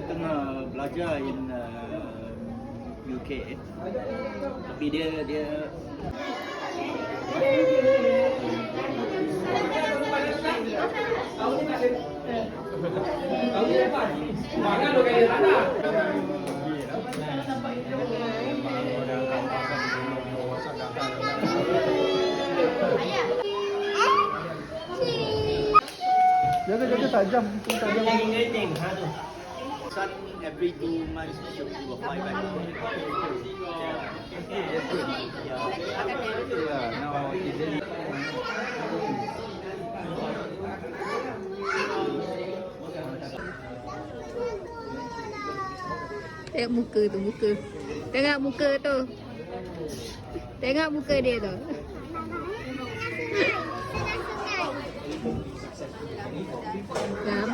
tengah belajar in UK. Tapi dia Jaga tajam. son every 2 months should do a flyback. Tengok muka tu, muka. Tengok muka tu. Tengok muka dia tu. Dah